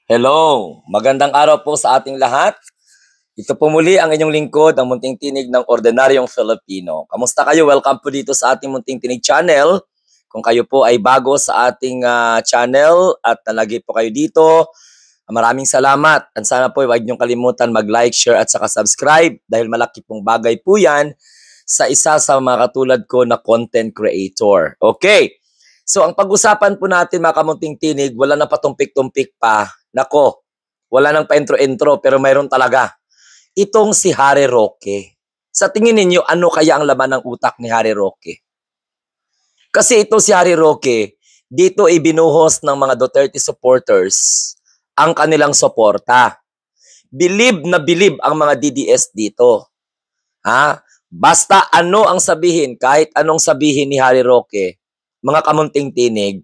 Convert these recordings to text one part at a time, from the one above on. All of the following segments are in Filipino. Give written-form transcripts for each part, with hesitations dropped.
Hello, magandang araw po sa ating lahat. Ito po muli ang inyong lingkod, ang Munting Tinig ng Ordinaryong Filipino. Kamusta kayo? Welcome po dito sa ating Munting Tinig channel. Kung kayo po ay bago sa ating channel at nalagi po kayo dito, maraming salamat. At sana po huwag niyong kalimutan mag-like, share at saka subscribe dahil malaki pong bagay po yan sa isa sa mga katulad ko na content creator. Okay. So, ang pag-usapan po natin mga kamunting tinig, wala na patumpik-tumpik pa. Nako, wala nang pa-intro-intro pero mayroon talaga. Itong si Harry Roque. Sa tingin ninyo, ano kaya ang laman ng utak ni Harry Roque? Kasi ito si Harry Roque, dito ibinuhos ng mga Duterte supporters ang kanilang suporta. Bilib na bilib ang mga DDS dito. Ha? Basta ano ang sabihin, kahit anong sabihin ni Harry Roque, mga kamunting tinig,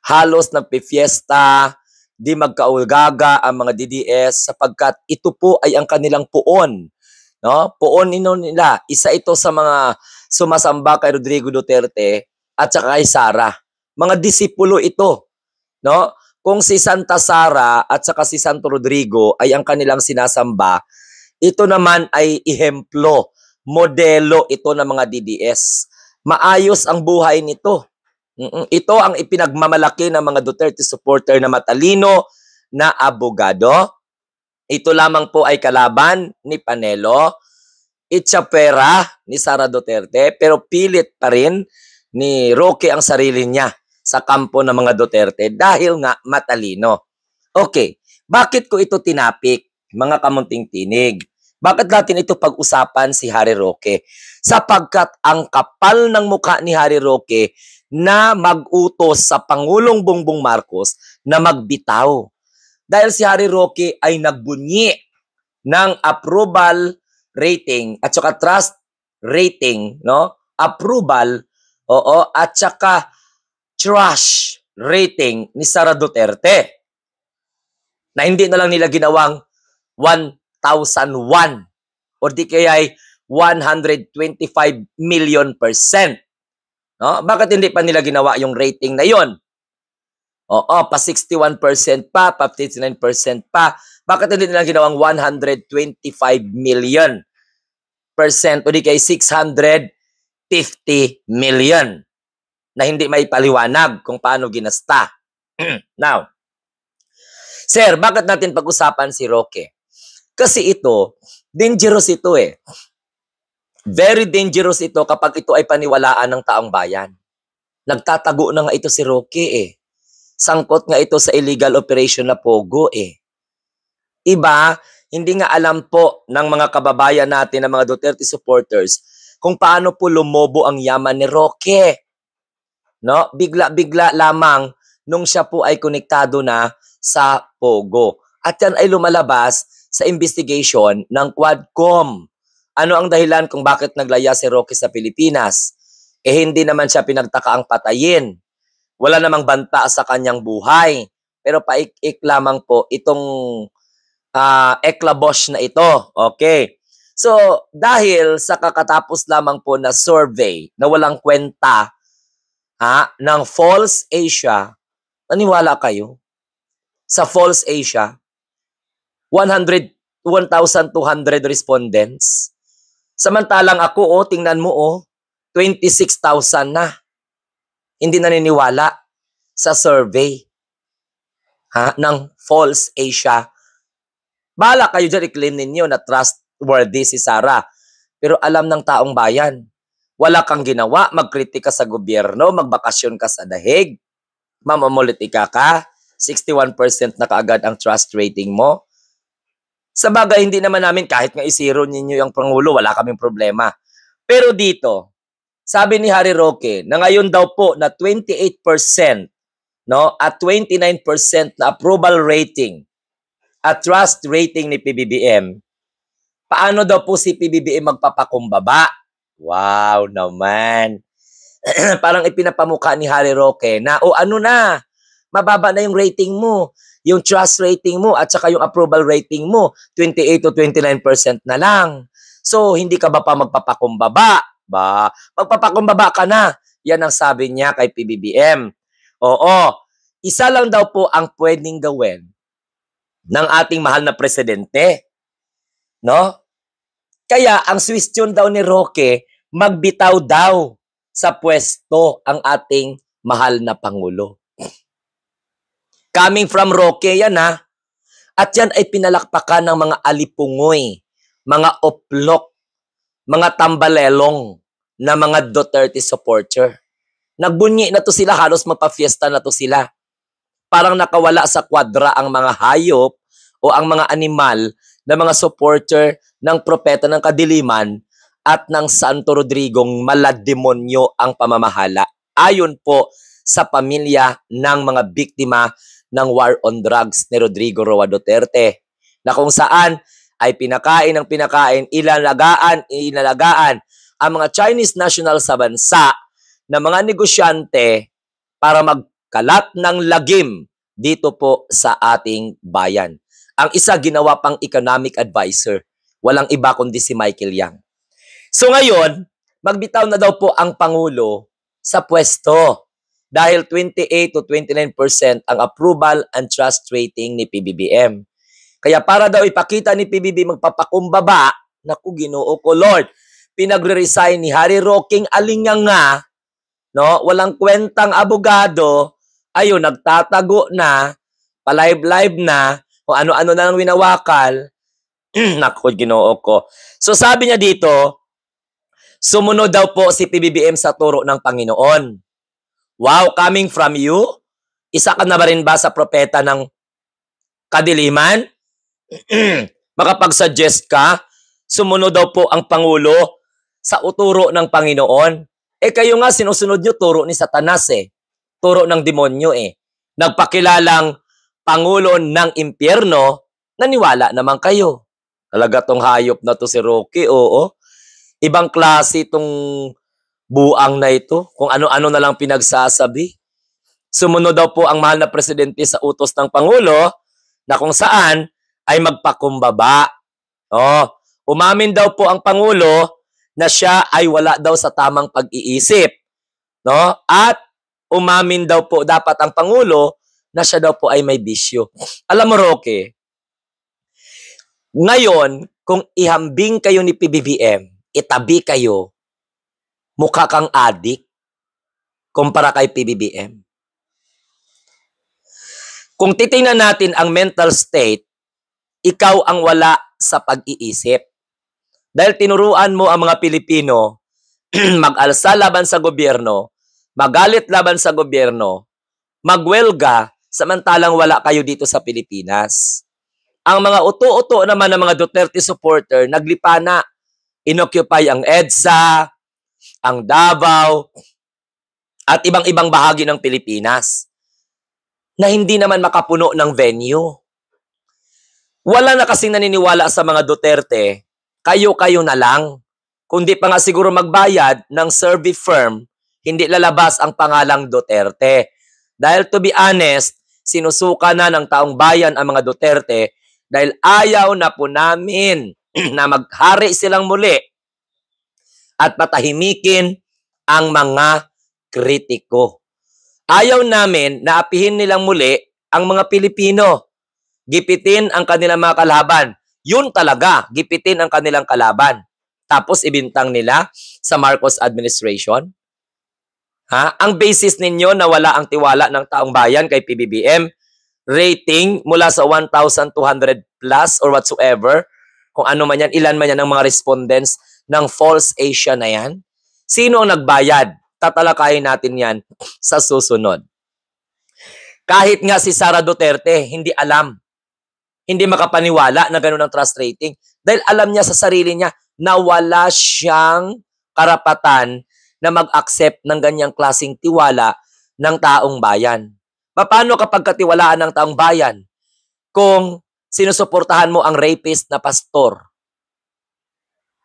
halos nagpifiesta, di magkaulgaga ang mga DDS sapagkat ito po ay ang kanilang puon. No? Puon nila. Isa ito sa mga sumasamba kay Rodrigo Duterte at saka kay Sara. Mga disipulo ito. No? Kung si Santa Sara at saka si Santo Rodrigo ay ang kanilang sinasamba, ito naman ay ehemplo, modelo ito ng mga DDS. Maayos ang buhay nito. Ito ang ipinagmamalaki ng mga Duterte supporter na matalino na abogado. Ito lamang po ay kalaban ni Panelo, itsapera ni Sara Duterte, pero pilit pa rin ni Roque ang sarili niya sa kampo ng mga Duterte dahil nga matalino. Okay, bakit ko ito tinapik, mga kamunting tinig? Bakit natin ito pag-usapan si Harry Roque? Sapagkat ang kapal ng mukha ni Harry Roque na mag-utos sa Pangulong Bongbong Marcos na magbitaw. Dahil si Harry Roque ay nagbunyi ng approval rating at saka trust rating, no? Approval, oo, at saka trash rating ni Sara Duterte. Na hindi na lang nila ginawang 1,001 o di kaya ay 125 million%. No? Bakit hindi pa nila ginawa yung rating na yon? Oo, pa 61% pa, pa 59% pa. Bakit hindi nila ginawang 125 million% o di kay 650 million na hindi may paliwanag kung paano ginasta? Now, sir, bakit natin pag-usapan si Roque? Kasi ito, dangerous ito eh. Very dangerous ito kapag ito ay paniwalaan ng taong bayan. Nagtatago na nga ito si Roque eh. Sangkot nga ito sa illegal operation na Pogo eh. Iba, hindi nga alam po ng mga kababayan natin, ng mga Duterte supporters, kung paano po lumobo ang yaman ni Roque. No? Bigla-bigla lamang nung siya po ay konektado na sa Pogo. At yan ay lumalabas sa investigation ng Quadcom. Ano ang dahilan kung bakit naglaya si Roque sa Pilipinas? Eh hindi naman siya pinagtakaang patayin. Wala namang banta sa kanyang buhay. Pero paik-ik lamang po itong eklabosh na ito. Okay. So, dahil sa kakatapos lamang po na survey na walang kwenta ng False Asia, naniwala kayo? Sa False Asia, 1,200 respondents. Samantalang ako, tingnan mo, 26,000 na. Hindi naniniwala sa survey ng False Asia. Bahala kayo dyan, i-claim ninyo na trustworthy si Sara. Pero alam ng taong bayan, wala kang ginawa, magkritika sa gobyerno, magbakasyon ka sa dahig, mamamolitika ka, 61% na kaagad ang trust rating mo. Sa bagay, hindi naman namin, kahit nga isiro ninyo yung Pangulo, wala kaming problema. Pero dito, sabi ni Harry Roque, na ngayon daw po na 28% no, at 29% na approval rating at trust rating ni PBBM, paano daw po si PBBM magpapakumbaba? Wow naman. Parang ipinapamukha ni Harry Roque na, ano na, mababa na yung rating mo. Yung trust rating mo at saka yung approval rating mo, 28 to 29% na lang. So, hindi ka ba pa magpapakumbaba? Magpapakumbaba ka na. Yan ang sabi niya kay PBBM. Oo, isa lang daw po ang pwedeng gawin ng ating mahal na presidente. No? Kaya ang suwestyon daw ni Roque, magbitaw daw sa pwesto ang ating mahal na Pangulo. Coming from Roque yan ha. At yan ay pinalakpakan ng mga alipungoy, mga oplok, mga tambalelong na mga Duterte supporter. Nagbunyi na to sila, halos magpa-fiesta na to sila. Parang nakawala sa kwadra ang mga hayop o ang mga animal na mga supporter ng propeta ng kadiliman at ng Santo Rodrigong malademonyo ang pamamahala. Ayon po sa pamilya ng mga biktima ng war on drugs ni Rodrigo Roa Duterte, na kung saan ay pinakain ng pinakain, inalagaan ang mga Chinese national sa bansa na mga negosyante para magkalat ng lagim dito po sa ating bayan. Ang isa ginawa pang economic advisor, walang iba kundi si Michael Yang. So ngayon, magbitaw na daw po ang Pangulo sa pwesto dahil 28 to 29% ang approval and trust rating ni PBBM. Kaya para daw ipakita ni PBB magpapakumbaba, naku Ginoo ko Lord, pinagre-resign ni Harry Roque Alingang nga, no? Walang kwentang abogado, ayun, nagtatago na, palive-live na, kung ano-ano na lang winawakal. Naku Ginoo ko. So sabi niya dito, sumunod daw po si PBBM sa turo ng Panginoon. Wow, coming from you? Isa ka na ba rin ba sa propeta ng kadiliman? Makapag-suggest ka, sumunod daw po ang Pangulo sa uturo ng Panginoon. Eh kayo nga, sinusunod nyo turo ni Satanas eh. Turo ng demonyo eh. Nagpakilalang Pangulo ng impyerno, naniwala naman kayo. Talaga tong hayop na to si Roque, oo. Ibang klase itong buang na ito, kung ano-ano na lang pinagsasabi. Sumunod daw po ang mahal na presidente sa utos ng Pangulo na kung saan ay magpakumbaba. Oh, umamin daw po ang Pangulo na siya ay wala daw sa tamang pag-iisip. No? At umamin daw po dapat ang Pangulo na siya daw po ay may bisyo. Alam mo, Roque, ngayon, kung ihambing kayo ni PBBM, itabi kayo, mukha kang adik kumpara kay PBBM. Kung titingnan natin ang mental state, ikaw ang wala sa pag-iisip. Dahil tinuruan mo ang mga Pilipino mag-alsa laban sa gobyerno, magalit laban sa gobyerno, magwelga, samantalang wala kayo dito sa Pilipinas. Ang mga uto-uto naman ng mga Duterte supporter, naglipana, inoccupy ang EDSA, ang Davao, at ibang-ibang bahagi ng Pilipinas na hindi naman makapuno ng venue. Wala na kasing naniniwala sa mga Duterte, kayo-kayo na lang. Kundi pa nga siguro magbayad ng survey firm, hindi lalabas ang pangalang Duterte. Dahil to be honest, sinusuka na ng taong bayan ang mga Duterte dahil ayaw na po namin na maghari silang muli at patahimikin ang mga kritiko. Ayaw namin na apihin nilang muli ang mga Pilipino. Gipitin ang kanilang mga kalaban. Yun talaga, gipitin ang kanilang kalaban. Tapos ibintang nila sa Marcos administration. Ha? Ang basis ninyo na wala ang tiwala ng taong bayan kay PBBM, rating mula sa 1,200 plus or whatsoever, kung ano man yan, ilan man yan ang mga respondents ng False Asia na yan. Sino ang nagbayad? Tatalakayin natin yan sa susunod. Kahit nga si Sara Duterte, hindi alam. Hindi makapaniwala na gano'n ang trust rating. Dahil alam niya sa sarili niya na wala siyang karapatan na mag-accept ng ganyang klaseng tiwala ng taong bayan. Paano kapag katiwalaan ng taong bayan kung sinusuportahan mo ang rapist na pastor?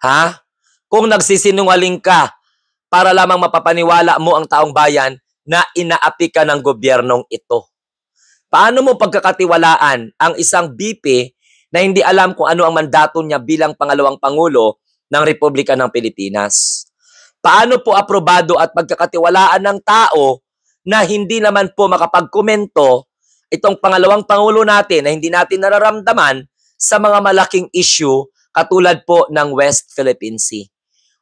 Ha? Kung nagsisinungaling ka para lamang mapapaniwala mo ang taong bayan na inaapi ka ng gobyernong ito. Paano mo pagkakatiwalaan ang isang BP na hindi alam kung ano ang mandato niya bilang pangalawang Pangulo ng Republika ng Pilipinas? Paano po aprobado at pagkakatiwalaan ng tao na hindi naman po makapagkomento itong pangalawang Pangulo natin na hindi natin nararamdaman sa mga malaking issue katulad po ng West Philippine Sea.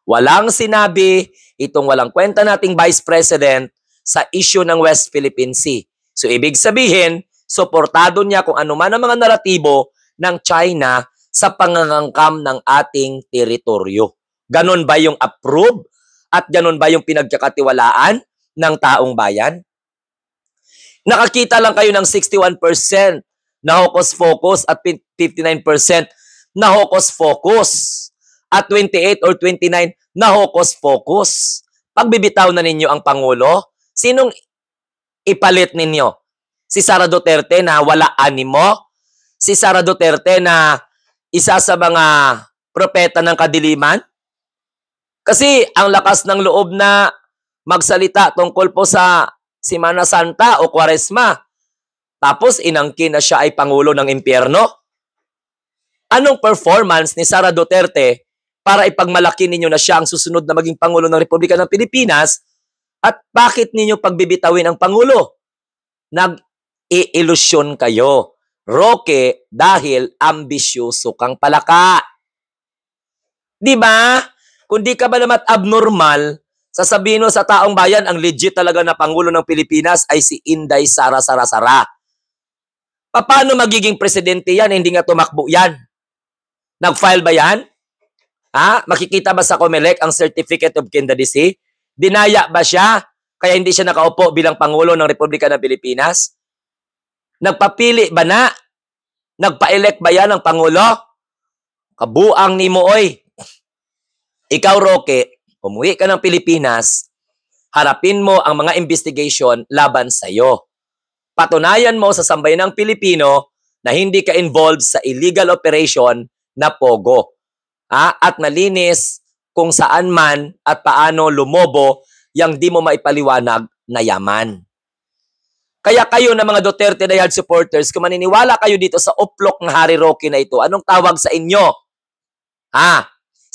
Walang sinabi itong walang kwenta nating Vice President sa issue ng West Philippine Sea. So ibig sabihin, suportado niya kung ano man ang mga naratibo ng China sa pangangangkam ng ating teritoryo. Ganon ba yung approve? At ganon ba yung pinagkakatiwalaan ng taong bayan? Nakakita lang kayo ng 61% na hocus-focus at 59% na hocus-focus at 28 or 29 na hocus-focus. Pagbibitaw na ninyo ang Pangulo, sinong ipalit ninyo? Si Sara Duterte na wala animo? Si Sara Duterte na isa sa mga propeta ng kadiliman? Kasi ang lakas ng loob na magsalita tungkol po sa Semana Santa o Kwaresma. Tapos inangkin na siya ay Pangulo ng Impyerno. Anong performance ni Sara Duterte para ipagmalaki ninyo na siya ang susunod na maging Pangulo ng Republika ng Pilipinas? At bakit ninyo pagbibitawin ang Pangulo? Nag-iilusyon kayo, Roque, dahil ambisyoso kang palaka. Di ba? Kung di ka ba naman abnormal, sasabihin mo sa taong bayan, ang legit talaga na Pangulo ng Pilipinas ay si Inday Sara. Paano magiging presidente yan? Hindi nga tumakbo yan. Nag-file ba yan? Ha? Makikita ba sa COMELEC ang Certificate of Candidacy? Dinaya ba siya? Kaya hindi siya nakaupo bilang Pangulo ng Republika ng Pilipinas? Nagpapili ba na? Nagpa-elect ba yan ng Pangulo? Kabuang ni mo, oy. Ikaw, Roque, umuwi ka ng Pilipinas, harapin mo ang mga investigation laban sa'yo. Patunayan mo sa sambayanang Pilipino na hindi ka involved sa illegal operation na Pogo. At malinis kung saan man at paano lumobo yang di mo maipaliwanag na yaman. Kaya kayo na mga Duterte Diehard supporters, kung maniniwala kayo dito sa uplok ng Hari Roque na ito, anong tawag sa inyo?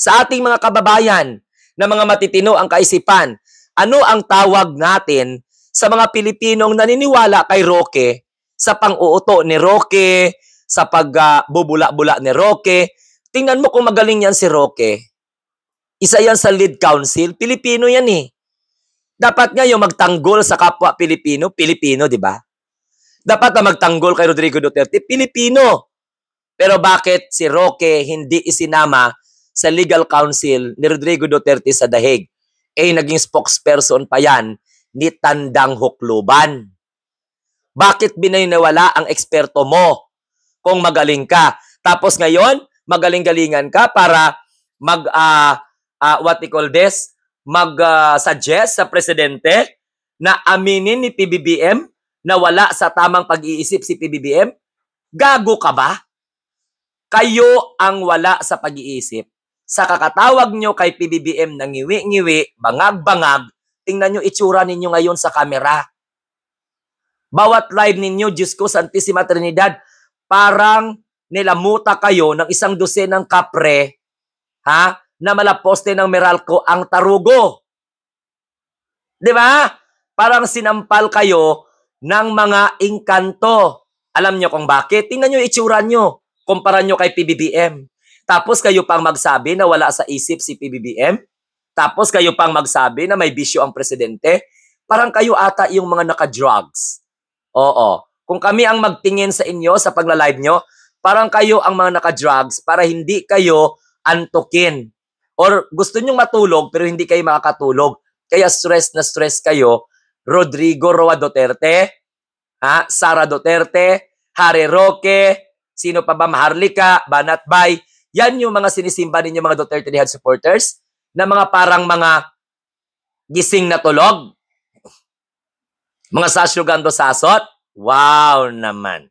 Sa ating mga kababayan na mga matitino ang kaisipan, ano ang tawag natin sa mga Pilipinong naniniwala kay Roque, sa pang-uuto ni Roque, sa pagbubula-bula ni Roque? Tingnan mo kung magaling yan si Roque. Isa yan sa lead council, Pilipino yan eh. Dapat nga yung magtanggol sa kapwa Pilipino, Pilipino, di ba? Dapat na magtanggol kay Rodrigo Duterte, Pilipino. Pero bakit si Roque hindi isinama sa legal counsel ni Rodrigo Duterte sa Dahig? Naging spokesperson pa yan ni Tandang Hukluban. Bakit bininiwala ang eksperto mo kung magaling ka? Tapos ngayon, magaling-galingan ka para mag-suggest sa presidente na aminin ni PBBM na wala sa tamang pag-iisip si PBBM? Gago ka ba? Kayo ang wala sa pag-iisip. Sa kakatawag nyo kay PBBM na ngiwi-ngiwi, bangag-bangag, tingnan nyo itsura ninyo ngayon sa kamera. Bawat live ninyo, Diyos ko, Santissima Trinidad, parang nilamuta kayo ng isang dosenang kapre, na malaposte ng Meralco ang tarugo. Di ba? Parang sinampal kayo ng mga engkanto. Alam nyo kung bakit? Tingnan nyo itsura nyo. Kumpara nyo kay PBBM. Tapos kayo pang magsabi na wala sa isip si PBBM. Tapos kayo pang magsabi na may bisyo ang presidente. Parang kayo ata yung mga naka-drugs. Oo. Kung kami ang magtingin sa inyo sa pagla-live nyo, parang kayo ang mga naka-drugs para hindi kayo antukin. Or gusto nyong matulog pero hindi kayo makakatulog. Kaya stress na stress kayo. Rodrigo Roa Duterte, Sara Duterte, Hari Roque, sino pa ba, Maharlika, Banat Bay. Yan yung mga sinisimba ninyo mga Duterte Diehard supporters na mga parang mga gising na tulog. Mga sasyugando sasot. Wow naman.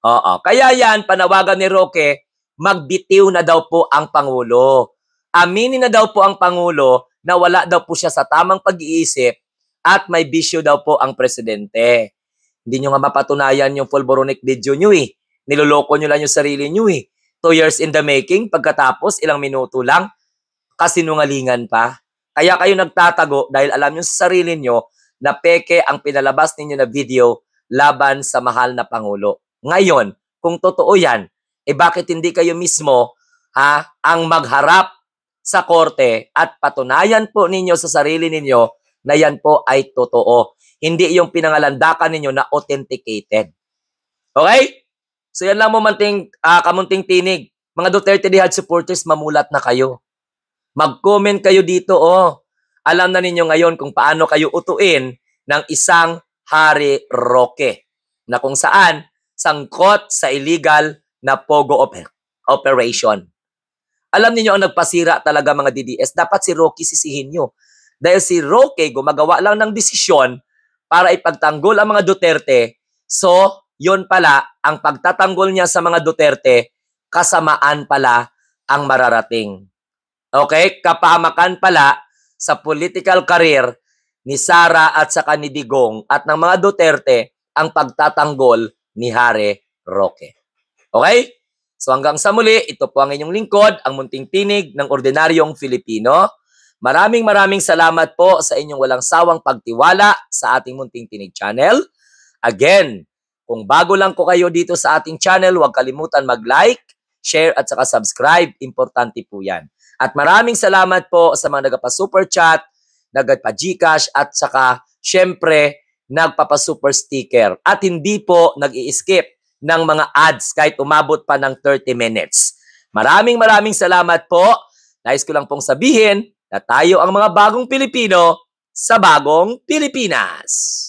Oo. Kaya yan, panawagan ni Roque, magbitiw na daw po ang Pangulo. Aminin na daw po ang Pangulo na wala daw po siya sa tamang pag-iisip at may bisyo daw po ang presidente. Hindi nyo nga mapatunayan yung Fulboronic video nyo eh. Niloloko nyo lang yung sarili nyo eh. 2 years in the making, pagkatapos ilang minuto lang, kasinungalingan pa. Kaya kayo nagtatago dahil alam nyo sa sarili nyo na peke ang pinalabas ninyo na video laban sa mahal na Pangulo. Ngayon, kung totoo yan, bakit hindi kayo mismo ang magharap sa korte at patunayan po ninyo sa sarili ninyo na yan po ay totoo. Hindi yung pinangalandakan ninyo na authenticated. Okay? So yan lang mo kamunting tinig. Mga Duterte Dihad supporters, mamulat na kayo. Mag-comment kayo dito, Alam na ninyo ngayon kung paano kayo utuin ng isang Harry Roque na kung saan sangkot sa illegal na Pogo operation. Alam niyo ang nagpasira talaga mga DDS, dapat si Roque sisihin nyo. Dahil si Roque gumagawa lang ng desisyon para ipagtanggol ang mga Duterte. So, yun pala, ang pagtatanggol niya sa mga Duterte, kasamaan pala ang mararating. Okay? Kapamakan pala sa political career ni Sara at saka ni Digong at ng mga Duterte ang pagtatanggol ni Harry Roque. Okay? So hanggang sa muli, ito po ang inyong lingkod, ang munting tinig ng ordinaryong Filipino. Maraming salamat po sa inyong walang sawang pagtiwala sa ating munting tinig channel. Again, kung bago lang ko kayo dito sa ating channel, huwag kalimutan mag-like, share at saka subscribe. Importante po yan. At maraming salamat po sa mga nagpa-super chat, nagpa-Gcash at saka syempre nagpapa-super sticker. At hindi po nag-i-skip ng mga ads kahit umabot pa ng 30 minutes. Maraming salamat po. Nais ko lang pong sabihin na tayo ang mga bagong Pilipino sa bagong Pilipinas.